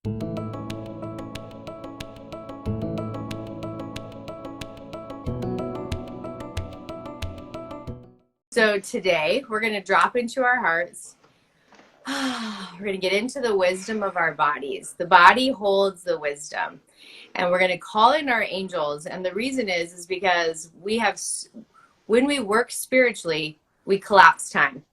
So today we're going to drop into our hearts. We're going to get into the wisdom of our bodies. The body holds the wisdom. And we're going to call in our angels. And the reason is because when we work spiritually, we collapse time,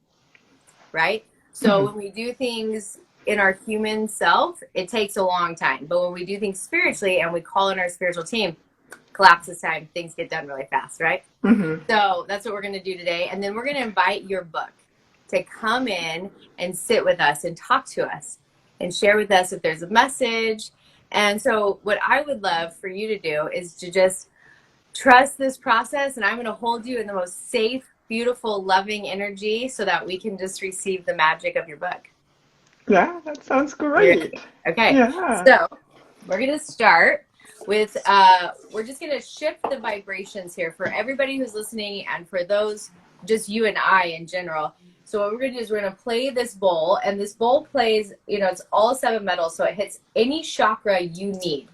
right? So when we do things in our human self, it takes a long time. But when we do things spiritually and we call in our spiritual team, collapses time, things get done really fast, right? So that's what we're going to do today. And then we're going to invite your book to come in and sit with us and talk to us and share with us if there's a message. And so what I would love for you to do is to just trust this process, and I'm going to hold you in the most safe, beautiful, loving energy so that we can just receive the magic of your book. Yeah, that sounds great. Okay, Yeah. So we're going to start with, we're just going to shift the vibrations here for everybody who's listening and for those, just you and I in general. So what we're going to do is we're going to play this bowl, and this bowl plays, it's all 7 metals, so it hits any chakra you need,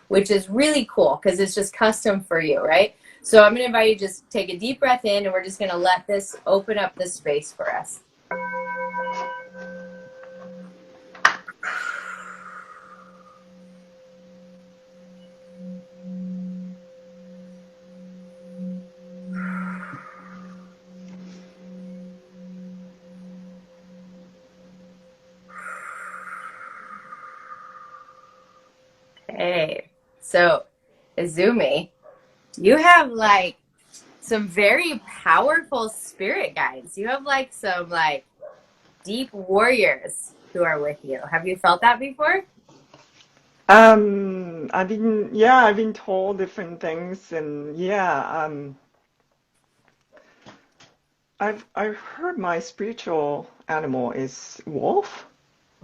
which is really cool because it's just custom for you, right? So I'm going to invite you to just take a deep breath in, and we're just going to let this open up the space for us. Okay, so Izumi, you have like some very powerful spirit guides. You have like some like deep warriors who are with you. Have you felt that before? I've been told different things, and I've heard my spiritual animal is wolf,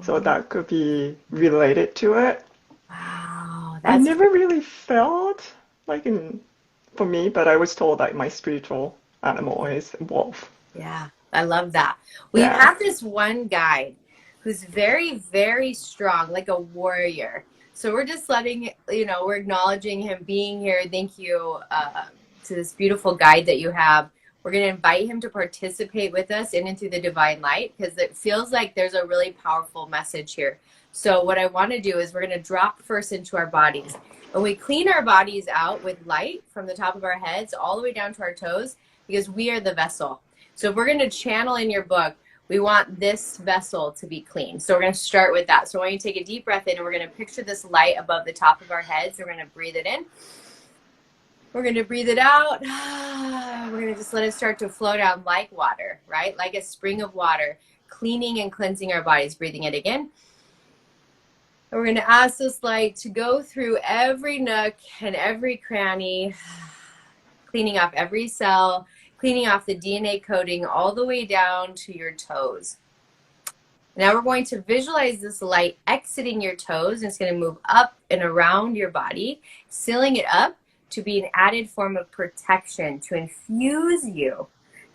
so that could be related to it. Wow, I that's never really felt for me, but I was told that my spiritual animal is wolf. yeah, I love that. We Yeah. have this one guide who's very, very strong, like a warrior. So we're just letting, we're acknowledging him being here. Thank you to this beautiful guide that you have. We're going to invite him to participate with us in and through the divine light because it feels like there's a really powerful message here. So what I want to do is we're going to drop first into our bodies. And we clean our bodies out with light from the top of our heads all the way down to our toes because we are the vessel. So if we're going to channel in your book, we want this vessel to be clean. So we're going to start with that. So I want you to take a deep breath in, and we're going to picture this light above the top of our heads. We're going to breathe it in. We're going to breathe it out. We're going to just let it start to flow down like water, right? Like a spring of water, cleaning and cleansing our bodies. Breathing it again. And we're going to ask this light to go through every nook and every cranny, cleaning off every cell, cleaning off the DNA coding all the way down to your toes. Now we're going to visualize this light exiting your toes, and it's going to move up and around your body, sealing it up to be an added form of protection, to infuse you,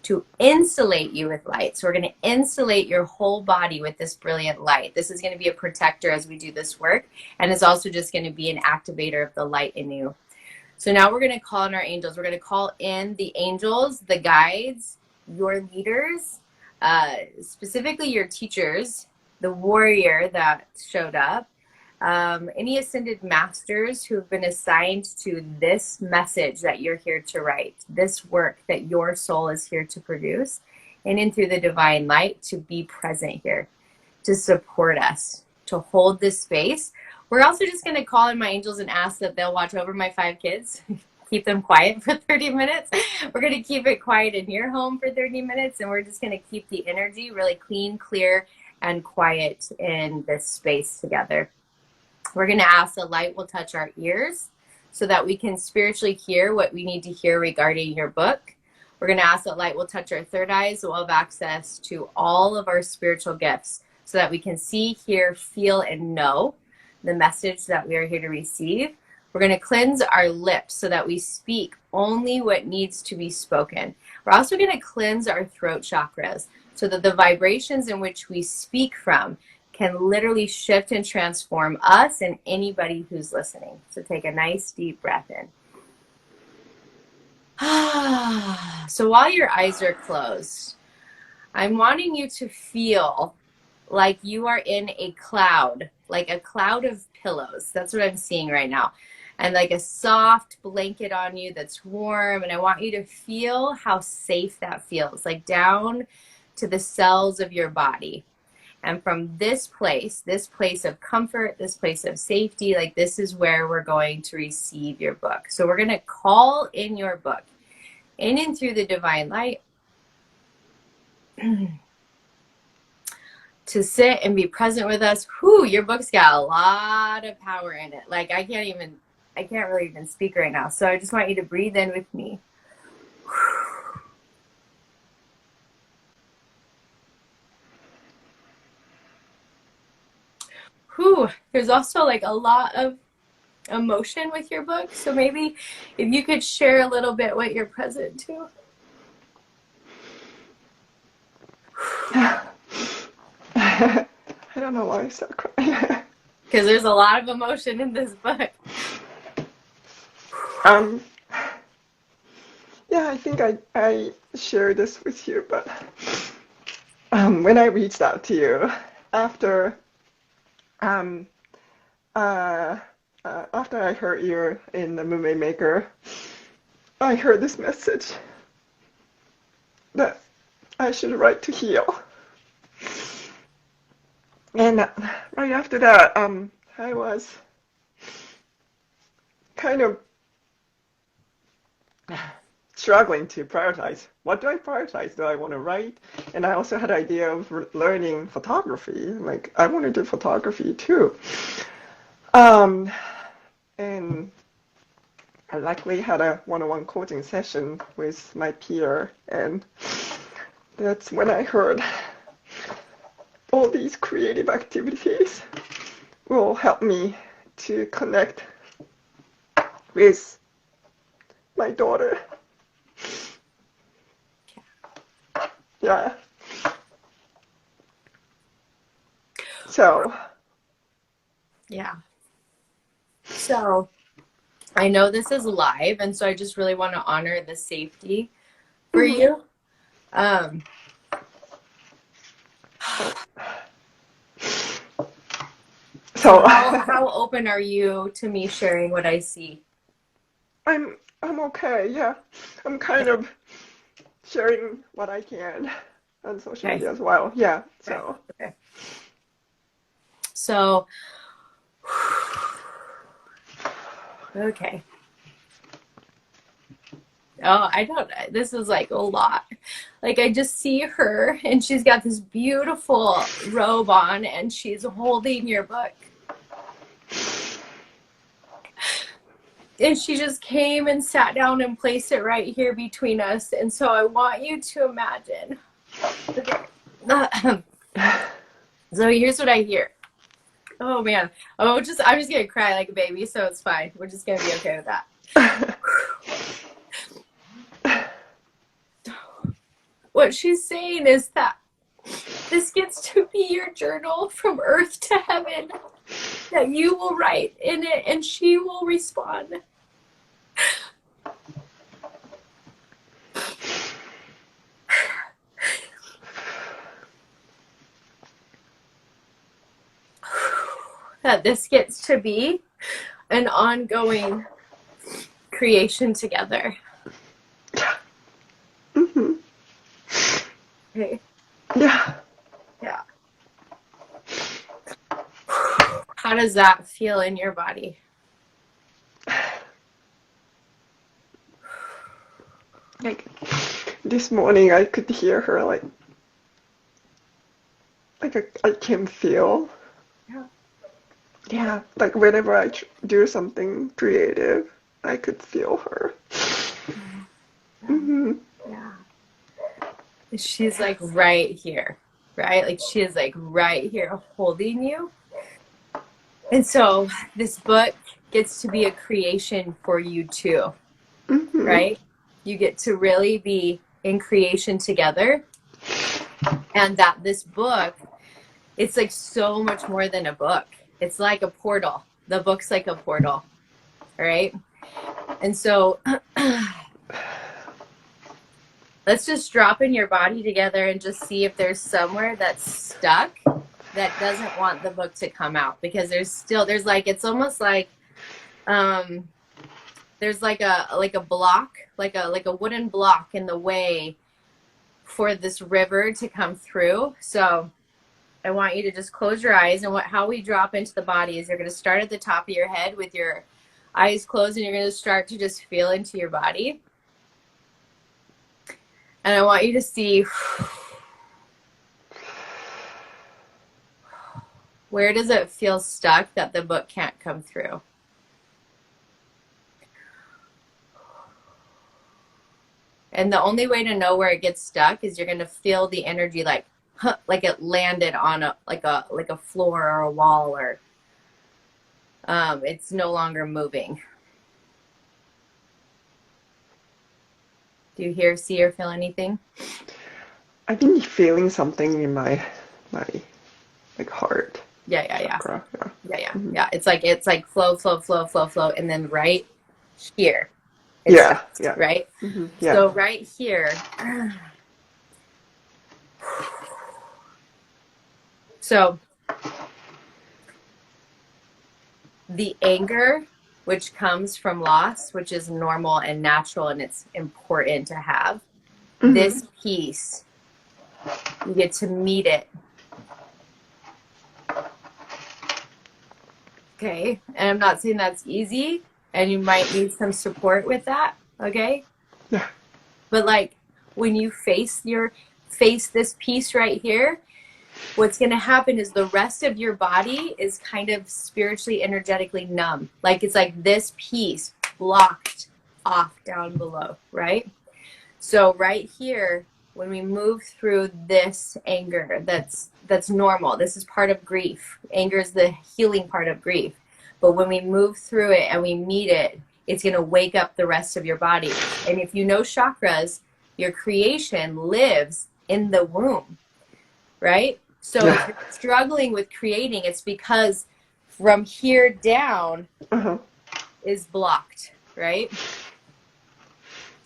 to insulate you with light. So we're going to insulate your whole body with this brilliant light. This is going to be a protector as we do this work, and it's also just going to be an activator of the light in you. So now we're going to call in our angels. We're going to call in the angels, the guides, your leaders, specifically your teachers, the warrior that showed up, any ascended masters who have been assigned to this message that you're here to write, this work that your soul is here to produce, and in through the divine light to be present here, to support us, to hold this space. We're also just going to call in my angels and ask that they'll watch over my 5 kids, keep them quiet for 30 minutes. We're going to keep it quiet in your home for 30 minutes, and we're just going to keep the energy really clean, clear, and quiet in this space together. We're going to ask the light will touch our ears so that we can spiritually hear what we need to hear regarding your book. We're going to ask that light will touch our third eye so we'll have access to all of our spiritual gifts so that we can see, hear, feel, and know the message that we are here to receive. We're going to cleanse our lips so that we speak only what needs to be spoken. We're also going to cleanse our throat chakras so that the vibrations in which we speak from can literally shift and transform us and anybody who's listening. So take a nice deep breath in. So while your eyes are closed, I'm wanting you to feel like you are in a cloud, like a cloud of pillows. That's what I'm seeing right now. And like a soft blanket on you that's warm. And I want you to feel how safe that feels, like down to the cells of your body. And from this place of comfort, this place of safety, like this is where we're going to receive your book. So we're going to call in your book, in and through the divine light, to sit and be present with us. Whew, your book's got a lot of power in it. Like I can't really even speak right now. So I just want you to breathe in with me. Whew, there's also like a lot of emotion with your book. So maybe if you could share a little bit what you're present to. I don't know why I start crying. Because there's a lot of emotion in this book. Yeah, I think I shared this with you, but when I reached out to you after after I heard you in the Movie Maker, I heard this message that I should write to heal. And right after that, I was kind of struggling to prioritize. What do I prioritize? Do I want to write? And I also had an idea of learning photography. Like, I want to do photography too. And I luckily had a one-on-one coaching session with my peer, and that's when I heard all these creative activities will help me to connect with my daughter. Yeah. So. Yeah. So I know this is live, and so I just really want to honor the safety for you. So how open are you to me sharing what I see? I'm okay, yeah. I'm kind of sharing what I can on social media as well. Yeah. So. Okay. So okay. Oh, this is like a lot. Like I just see her and she's got this beautiful robe on and she's holding your book. And she just came and sat down and placed it right here between us. And so I want you to imagine. So here's what I hear. Oh man. I'm just gonna cry like a baby, so it's fine. We're just gonna be okay with that. What she's saying is that this gets to be your journal from earth to heaven, that you will write in it and she will respond. That this gets to be an ongoing creation together. Mm-hmm. Okay. Yeah. Yeah. How does that feel in your body? Like this morning, I could hear her like I can feel. Yeah. Yeah, like whenever I do something creative, I could feel her. Mm-hmm. Yeah. She's like right here, right? Like she is like right here holding you. And so this book gets to be a creation for you too, Mm-hmm. right? You get to really be in creation together. And that this book It's like so much more than a book. It's like a portal. The book's like a portal, right? And so let's just drop in your body together and just see if there's somewhere that's stuck that doesn't want the book to come out, because there's like, it's almost like there's like a block, like a wooden block in the way for this river to come through. So I want you to just close your eyes, and how we drop into the body is you're going to start at the top of your head with your eyes closed, and you're going to start to just feel into your body. And I want you to see, where does it feel stuck that the book can't come through? And the only way to know where it gets stuck is you're going to feel the energy like it landed on a floor or a wall, or it's no longer moving. Do you hear, see, or feel anything? I've been feeling something in my like heart. Yeah. Chakra. Yeah. Mm-hmm. Yeah. It's like flow, and then right here. Yeah. Stops, Yeah. right? Mm-hmm. Yeah. So right here. So the anger, which comes from loss, which is normal and natural, and it's important to have. Mm-hmm. This piece, you get to meet it. Okay. And I'm not saying that's easy, and you might need some support with that. Okay. Yeah. But like when you face this piece right here, what's going to happen is the rest of your body is kind of spiritually, energetically numb. Like it's like this piece blocked off down below, right? So right here, when we move through this anger, that's normal. This is part of grief. Anger is the healing part of grief. But when we move through it and we meet it, it's going to wake up the rest of your body. And if you know chakras, your creation lives in the womb, right? So if you're struggling with creating, it's because from here down is blocked, right?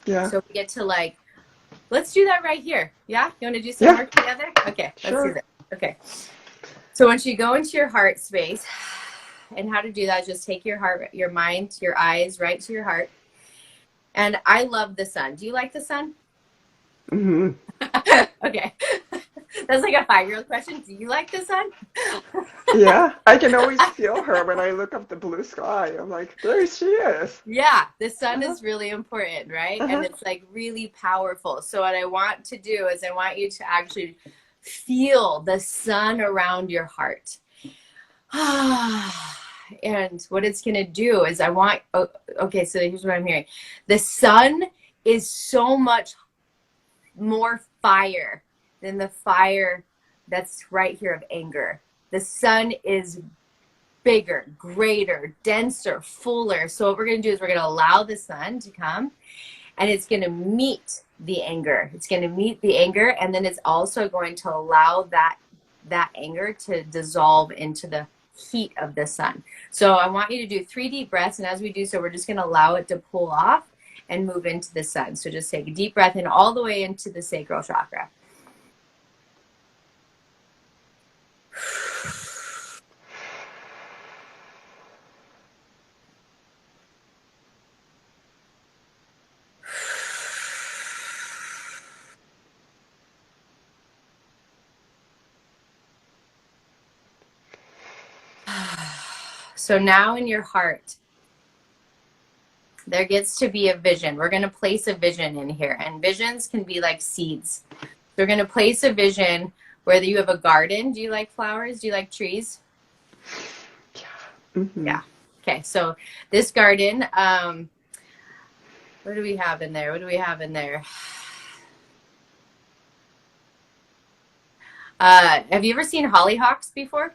Yeah. So we get to like, let's do that right here. Yeah? You want to do some work together? Okay, let's do that. Okay. So once you go into your heart space, and how to do that is just take your heart, your mind, your eyes right to your heart. And I love the sun. Do you like the sun? Mm-hmm. Okay. That's like a 5-year-old question. Do you like the sun? Yeah, I can always feel her when I look up the blue sky. I'm like, there she is. Yeah, the sun is really important, right? And it's like really powerful. So what I want to do is I want you to actually feel the sun around your heart. And what it's going to do is okay, so here's what I'm hearing. The sun is so much more fire than the fire that's right here of anger. The sun is bigger, greater, denser, fuller. So what we're going to do is we're going to allow the sun to come, and it's going to meet the anger. It's going to meet the anger, and then it's also going to allow that anger to dissolve into the heat of the sun. So I want you to do 3 deep breaths, and as we do so, we're just going to allow it to pull off and move into the sun. So just take a deep breath in all the way into the sacral chakra. So now in your heart, there gets to be a vision. We're going to place a vision in here, and visions can be like seeds. We're going to place a vision whether you have a garden. Do you like flowers? Do you like trees? Yeah. Mm-hmm. Yeah. Okay. So this garden, what do we have in there? Have you ever seen hollyhocks before?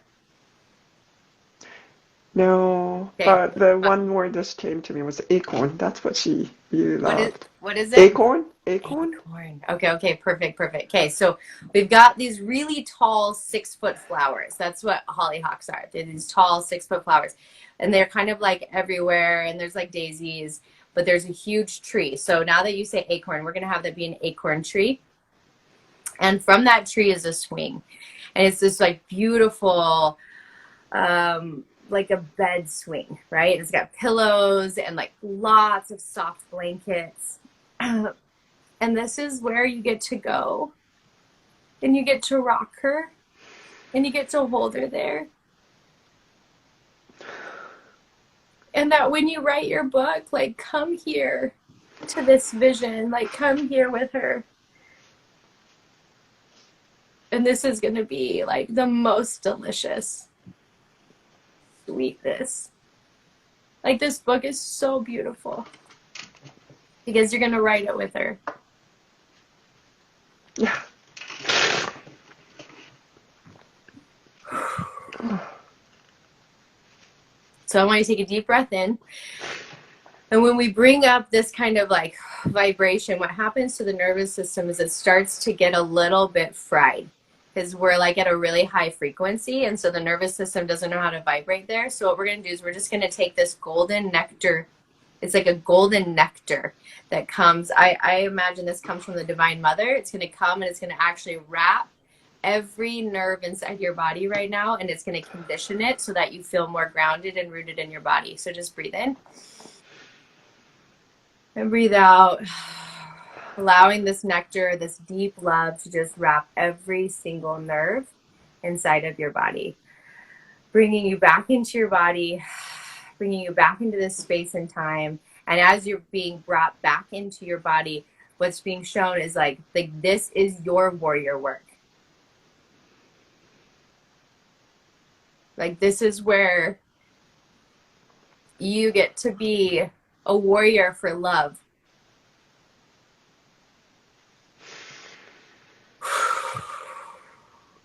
No, Okay. but the one word that came to me was acorn. That's what she really loved. What is it? Acorn? Acorn? Acorn. Okay, okay, perfect, perfect. Okay, so we've got these really tall 6 foot flowers. That's what hollyhocks are. They're these tall 6 foot flowers. And they're kind of like everywhere, and there's like daisies, but there's a huge tree. So now that you say acorn, we're gonna have that be an acorn tree. And from that tree is a swing. And it's this like beautiful like a bed swing, right? It's got pillows and like lots of soft blankets. And this is where you get to go and you get to rock her and you get to hold her there. And that when you write your book, like come here to this vision, like come here with her. And this is going to be like the most delicious sweetness. Like this book is so beautiful because you're going to write it with her. Yeah. So I want you to take a deep breath in. And when we bring up this kind of like vibration, what happens to the nervous system is it starts to get a little bit fried because we're like at a really high frequency. And so the nervous system doesn't know how to vibrate there. So what we're going to do is we're just going to take this golden nectar. It's like a golden nectar that comes. I imagine this comes from the Divine Mother. It's going to come and it's going to actually wrap every nerve inside your body right now, and it's going to condition it so that you feel more grounded and rooted in your body. So just breathe in and breathe out, allowing this nectar, this deep love to just wrap every single nerve inside of your body, bringing you back into your body, bringing you back into this space and time. And as you're being brought back into your body, what's being shown is like this is your warrior work. Like this is where you get to be a warrior for love.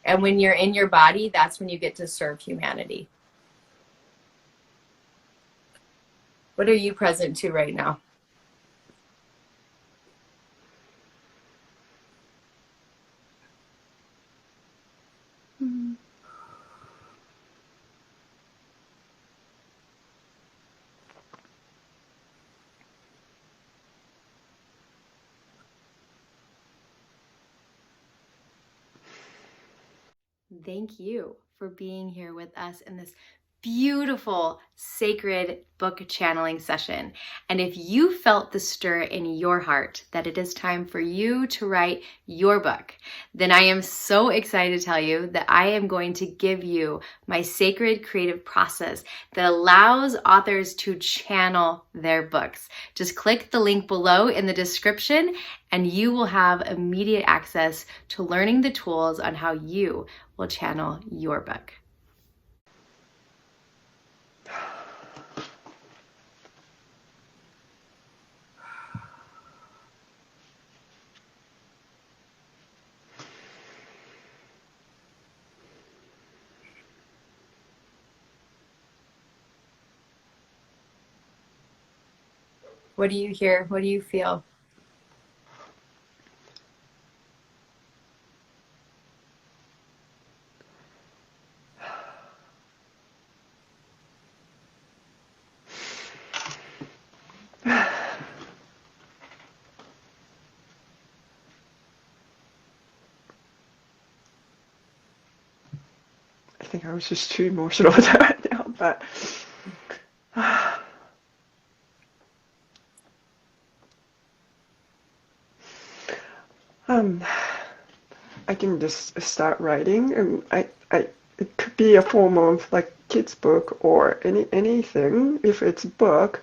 And when you're in your body, that's when you get to serve humanity. What are you present to right now? Thank you for being here with us in this beautiful, sacred book channeling session. And if you felt the stir in your heart that it is time for you to write your book, then I am so excited to tell you that I am going to give you my sacred creative process that allows authors to channel their books. Just click the link below in the description and you will have immediate access to learning the tools on how you will channel your book. What do you hear? What do you feel? I think I was just too emotional right now, but I can just start writing, and it could be a form of like kids book or anything if it's a book.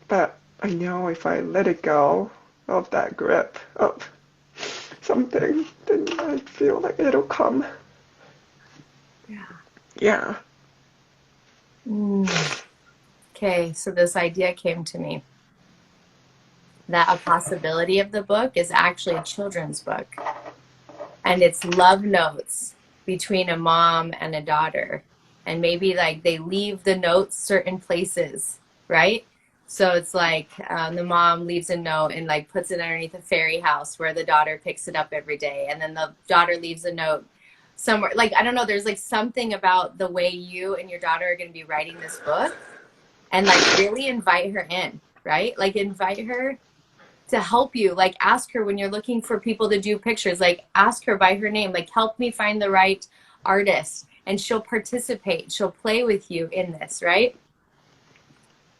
But I know if I let it go of that grip of something, then I feel like it'll come. Yeah. Yeah. Okay, so this idea came to me that a possibility of the book is actually a children's book. And it's love notes between a mom and a daughter. And maybe like they leave the notes certain places, right? So it's like the mom leaves a note and like puts it underneath a fairy house where the daughter picks it up every day. And then the daughter leaves a note somewhere. Like, I don't know, there's like something about the way you and your daughter are going to be writing this book, and like really invite her in, right? Like invite her to help you. Like ask her when you're looking for people to do pictures, like ask her by her name, like help me find the right artist, and she'll participate, she'll play with you in this, right?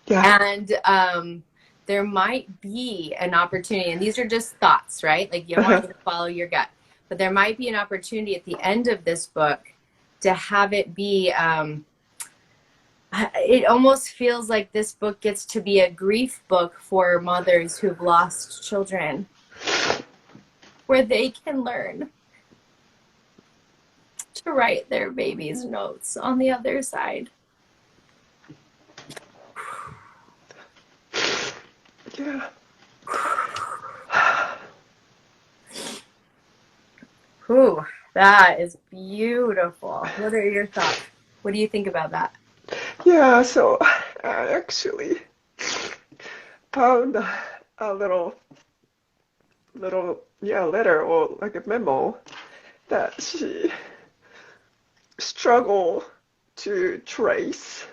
Yeah. And there might be an opportunity, and these are just thoughts, right? Like you don't want to follow your gut, but there might be an opportunity at the end of this book to have it be it almost feels like this book gets to be a grief book for mothers who've lost children, where they can learn to write their baby's notes on the other side. Yeah. Ooh, that is beautiful. What are your thoughts? What do you think about that? Yeah, so I actually found a little letter or like a memo that she struggled to trace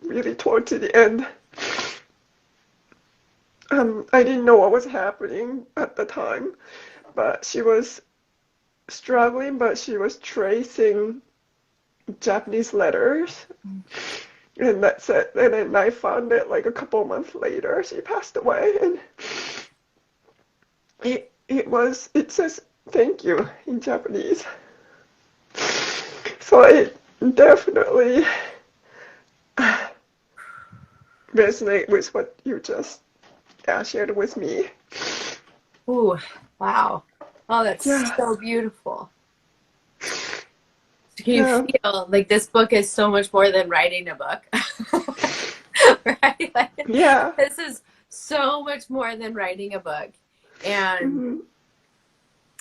really toward to the end. I didn't know what was happening at the time, but she was struggling, but she was tracing Japanese letters, and that's it. And then I found it like a couple months later. She passed away, and it says thank you in Japanese. So it definitely resonates with what you just shared with me. Ooh, wow. Oh, that's Yeah, so beautiful. Can you yeah, feel like this book is so much more than writing a book? Right? Like, yeah. this is so much more than writing a book. And Hmm.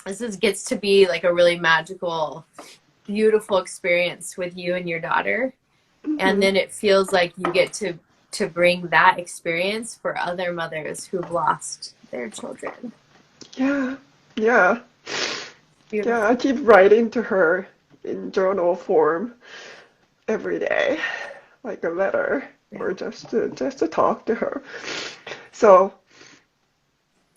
this is gets to be like a really magical, beautiful experience with you and your daughter. And Hmm. then it feels like you get to bring that experience for other mothers who've lost their children. Yeah, yeah, yeah. Beautiful. I keep writing to her in journal form every day, like a letter, Yeah. or just to talk to her. So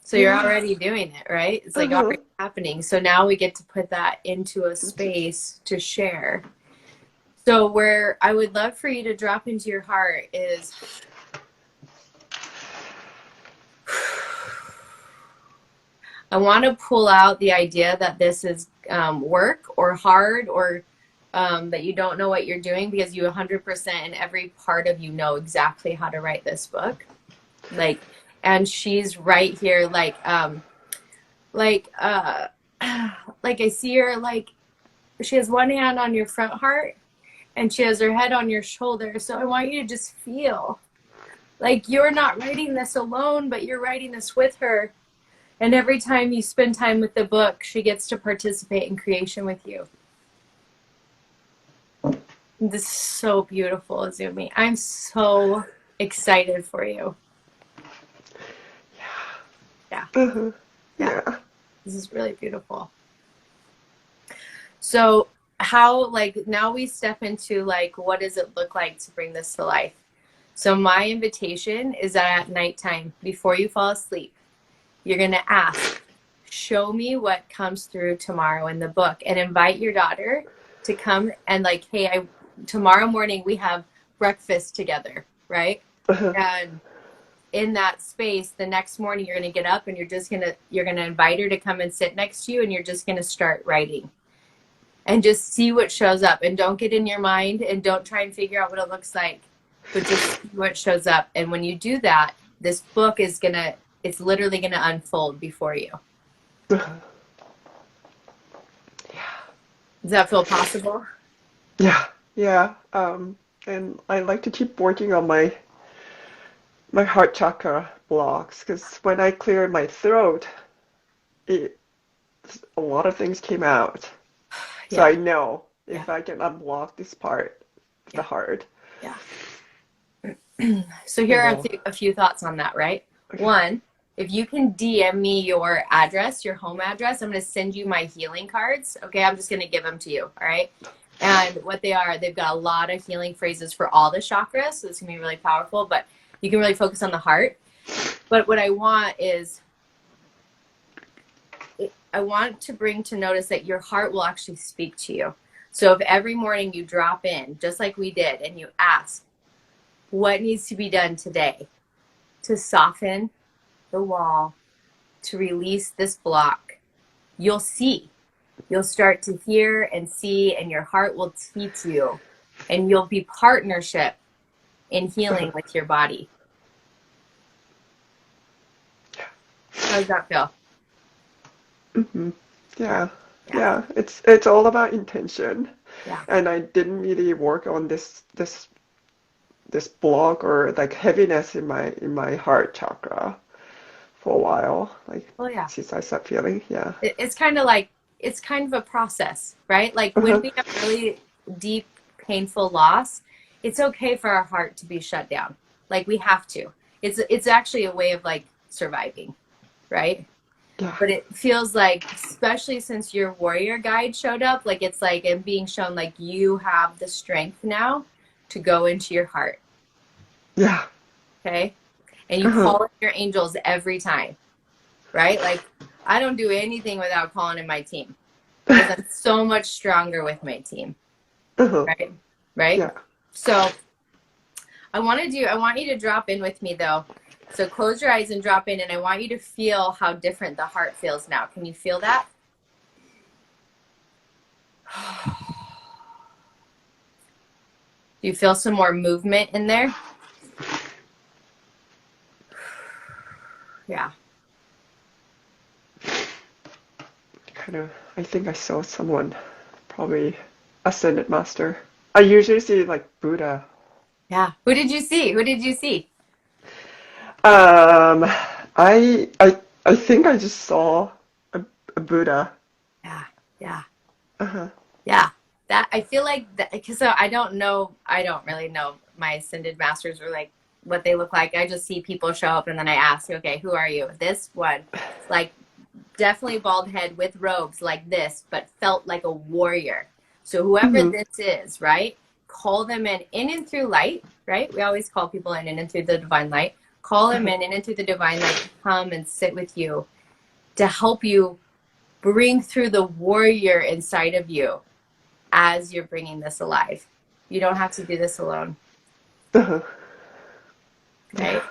So you're yeah, already doing it, right? It's like uh-huh. already happening. So now we get to put that into a space to share. So where I would love for you to drop into your heart is I want to pull out the idea that this is work or hard, or that you don't know what you're doing, because you 100% in every part of you know exactly how to write this book. Like, and she's right here, like, like I see her, like she has one hand on your front heart and she has her head on your shoulder. So I want you to just feel like you're not writing this alone, but you're writing this with her. And every time you spend time with the book, she gets to participate in creation with you. This is so beautiful, Izumi. I'm so excited for you. Yeah, Uh-huh. yeah. Yeah. This is really beautiful. So how, like, now we step into like, what does it look like to bring this to life? So my invitation is that at nighttime, before you fall asleep, you're going to ask, show me what comes through tomorrow in the book, and invite your daughter to come and like, hey, tomorrow morning we have breakfast together, right? Uh-huh. And in that space, the next morning you're going to get up and you're going to invite her to come and sit next to you, and you're just going to start writing and just see what shows up, and don't get in your mind and don't try and figure out what it looks like, but just see what shows up. And when you do that, this book is it's literally gonna unfold before you. Uh-huh. Does that feel possible? Yeah. Yeah. And I like to keep working on my my heart chakra blocks because when I cleared my throat, it a lot of things came out. So Yeah, I know yeah, if I can unblock this part of the yeah, heart, yeah. So here it are will. a few thoughts on that, right? Okay. One, if you can DM me your address, your home address, I'm going to send you my healing cards. Okay, I'm just going to give them to you. All right. And what they are, they've got a lot of healing phrases for all the chakras. So it's going to be really powerful, but you can really focus on the heart. But what I want is, I want to bring to notice that your heart will actually speak to you. So if every morning you drop in, just like we did, and you ask, what needs to be done today to soften the wall, to release this block, you'll see. You'll start to hear and see, and your heart will teach you. And you'll be partnership in healing with your body. How does that feel? Hmm. Yeah, Yeah. yeah, Yeah. It's all about intention. yeah. And I didn't really work on this block or like heaviness in my heart chakra for a while. Like Oh, yeah. since I started feeling, yeah. It's kind of like, it's kind of a process, right? Like when Uh-huh. we have really deep, painful loss, it's okay for our heart to be shut down. Like we have to. It's actually a way of like surviving, right? Yeah. But it feels like, especially since your warrior guide showed up, like it's like I'm being shown like you have the strength now to go into your heart. Yeah. Okay. And you Uh-huh. call in your angels every time, right? Like I don't do anything without calling in my team because I'm so much stronger with my team, Uh-huh. right? Right. Yeah. So I want you to drop in with me though. So close your eyes and drop in, and I want you to feel how different the heart feels now. Can you feel that? Do you feel some more movement in there? Yeah. Kind of I think I saw someone, probably Ascended Master. I usually see like Buddha. Yeah. Who did you see? Who did you see? Um I think I just saw a Buddha. Yeah. Yeah. Uh-huh. Yeah. That I feel like that because I don't know. I don't really know my ascended masters or like what they look like. I just see people show up and then I ask, okay, who are you? This one, like definitely bald head with robes like this, but felt like a warrior. So whoever Mm-hmm. this is, right? Call them in and through light, right? We always call people in and through the divine light. Call them Uh-huh. in and through the divine light to come and sit with you to help you bring through the warrior inside of you as you're bringing this alive. You don't have to do this alone, Uh-huh. Yeah. right?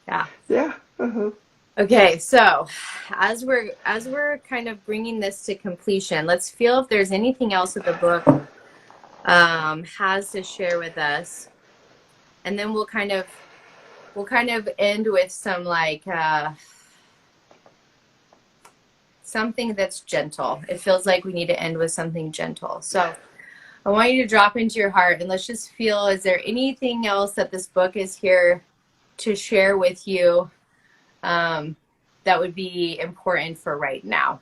Yeah. Yeah. Uh-huh. Okay, so as we're kind of bringing this to completion, let's feel if there's anything else that the book has to share with us, and then we'll kind of end with some like something that's gentle. It feels like we need to end with something gentle. So I want you to drop into your heart and let's just feel, is there anything else that this book is here to share with you that would be important for right now?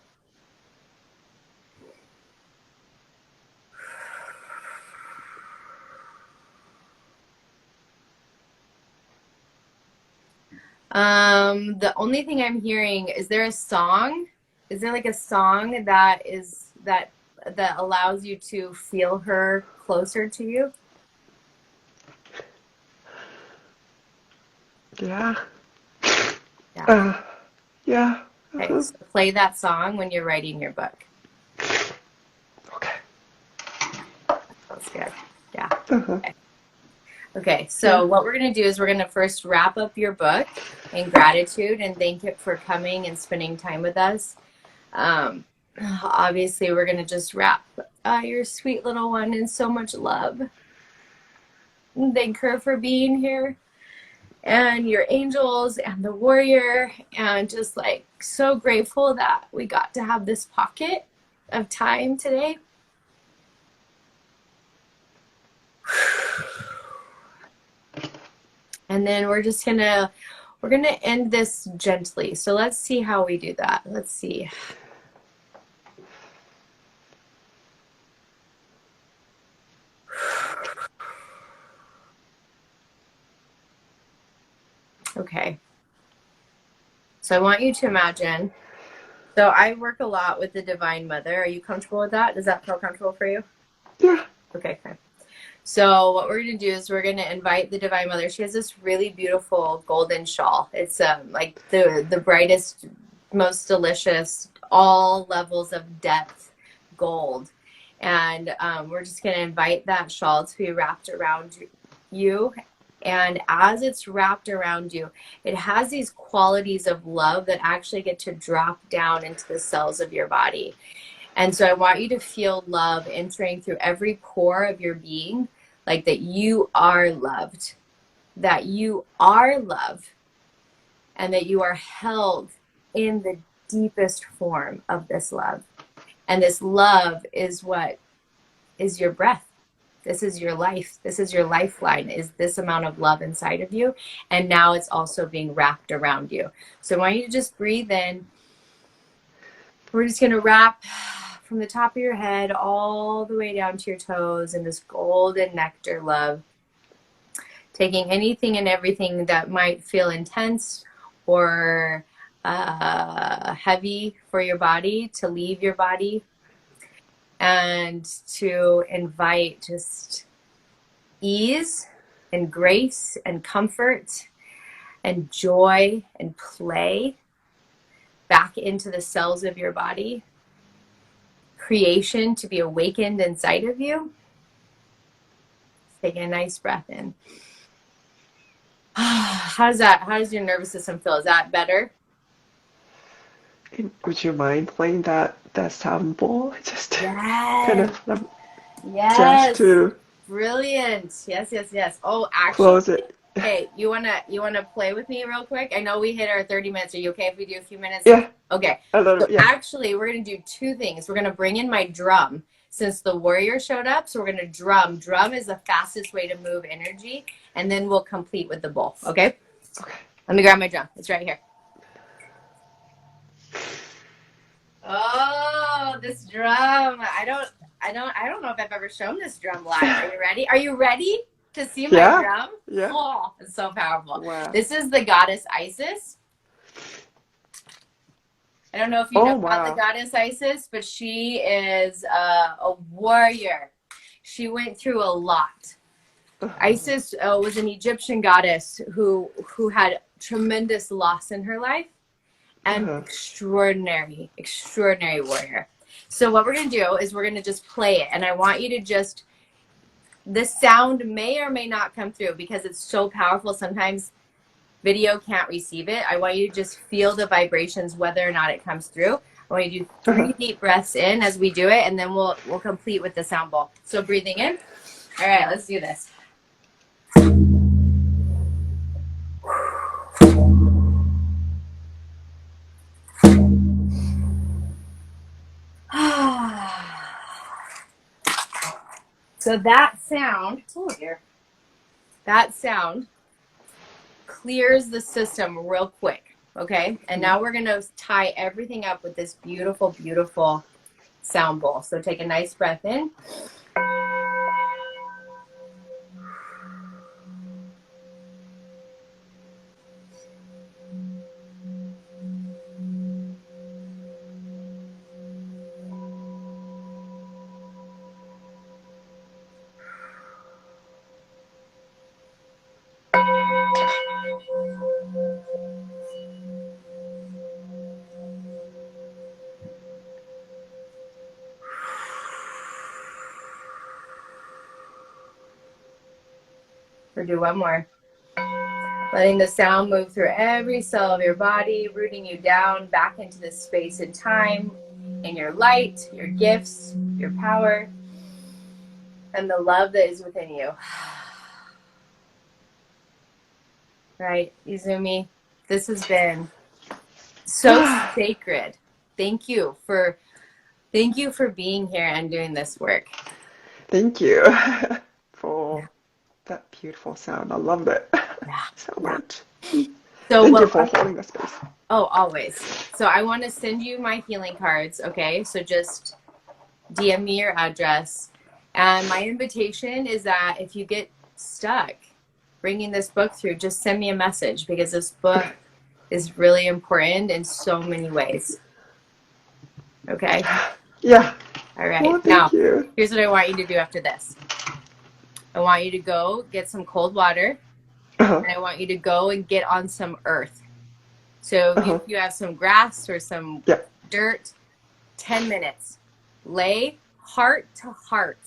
The only thing I'm hearing, is there a song? Is there like a song that is that allows you to feel her closer to you? Yeah. Yeah. Uh yeah. Okay, Uh-huh. so play that song when you're writing your book. Okay. That's good. Yeah. Uh-huh. Okay. Okay, Yeah. so what we're going to do is we're going to first wrap up your book in gratitude and thank it for coming and spending time with us. Um, Obviously, we're going to just wrap your sweet little one in so much love. And thank her for being here and your angels and the warrior, and just like so grateful that we got to have this pocket of time today. And then we're gonna end this gently. So let's see how we do that. Let's see. Okay. So I want you to imagine. So I work a lot with the Divine Mother. Are you comfortable with that? Does that feel comfortable for you? Yeah. Okay, fine. So what we're going to do is we're going to invite the Divine Mother. She has this really beautiful golden shawl. It's like the brightest, most delicious, all levels of depth gold. And we're just going to invite that shawl to be wrapped around you. And as it's wrapped around you, it has these qualities of love that actually get to drop down into the cells of your body. And so I want you to feel love entering through every pore of your being, like that you are loved, that you are love, and that you are held in the deepest form of this love. And this love is what is your breath. This is your life. This is your lifeline, is this amount of love inside of you. And now it's also being wrapped around you. So I want you to just breathe in. We're just going to wrap from the top of your head all the way down to your toes in this golden nectar love. Taking anything and everything that might feel intense or heavy for your body to leave your body, and to invite just ease and grace and comfort and joy and play back into the cells of your body. Creation to be awakened inside of you. Take a nice breath in. How does your nervous system feel? Is that better? Would you mind playing that sound bowl? Just kind Yes. of just Yes. to Brilliant. Yes. Oh, actually, close it. hey, you wanna play with me real quick? I know we hit our 30 minutes. Are you okay if we do a few minutes? Yeah, Okay. a little. So Yeah. actually, we're gonna do two things. We're gonna bring in my drum since the warrior showed up. So we're gonna drum. Drum is the fastest way to move energy, and then we'll complete with the bowl. Okay. Okay. Let me grab my drum. It's right here. Oh, this drum. I don't know if I've ever shown this drum live. Are you ready? Are you ready to see my Yeah. drum? Yeah. Oh, it's so powerful. Wow. This is the goddess Isis. I don't know if you know Oh, about the wow. goddess Isis, but she is a warrior. She went through a lot. Isis was an Egyptian goddess who had tremendous loss in her life. And extraordinary warrior. So what we're going to do is we're going to just play it. And I want you to just, the sound may or may not come through because it's so powerful. Sometimes video can't receive it. I want you to just feel the vibrations, whether or not it comes through. I want you to do 3 deep breaths in as we do it, and then we'll complete with the sound bowl. So breathing in. All right, let's do this. So that sound, that sound clears the system real quick, okay? And now we're going to tie everything up with this beautiful, beautiful sound bowl. So take a nice breath in. We'll do one more. Letting the sound move through every cell of your body, rooting you down back into this space and time, in your light, your gifts, your power, and the love that is within you. Right, Izumi, this has been so sacred. Thank you for being here and doing this work. Thank you for that beautiful sound. I loved it. Yeah. so Yeah. much. So Thank you what? for holding the space. Oh, always. So I want to send you my healing cards. Okay. So just DM me your address. And my invitation is that if you get stuck bringing this book through, just send me a message because this book is really important in so many ways. Okay. Yeah. All right. Well, Now, thank you. here's what I want you to do after this. I want you to go get some cold water, Uh-huh. and I want you to go and get on some earth. So Uh-huh. if you have some grass or some Yeah. dirt, 10 minutes. Lay heart to heart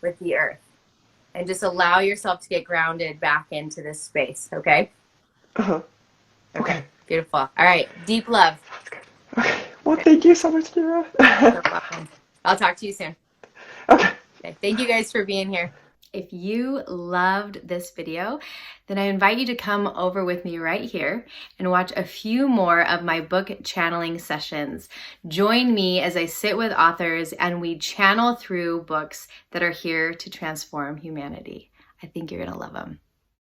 with the earth and just allow yourself to get grounded back into this space, okay? Uh-huh. Okay, Okay. beautiful. All right, deep love. Okay. Well, Okay, thank you so much, Keira. so welcome. I'll talk to you soon. Okay. Okay, thank you guys for being here. If you loved this video, then I invite you to come over with me right here and watch a few more of my book channeling sessions. Join me as I sit with authors and we channel through books that are here to transform humanity. I think you're going to love them.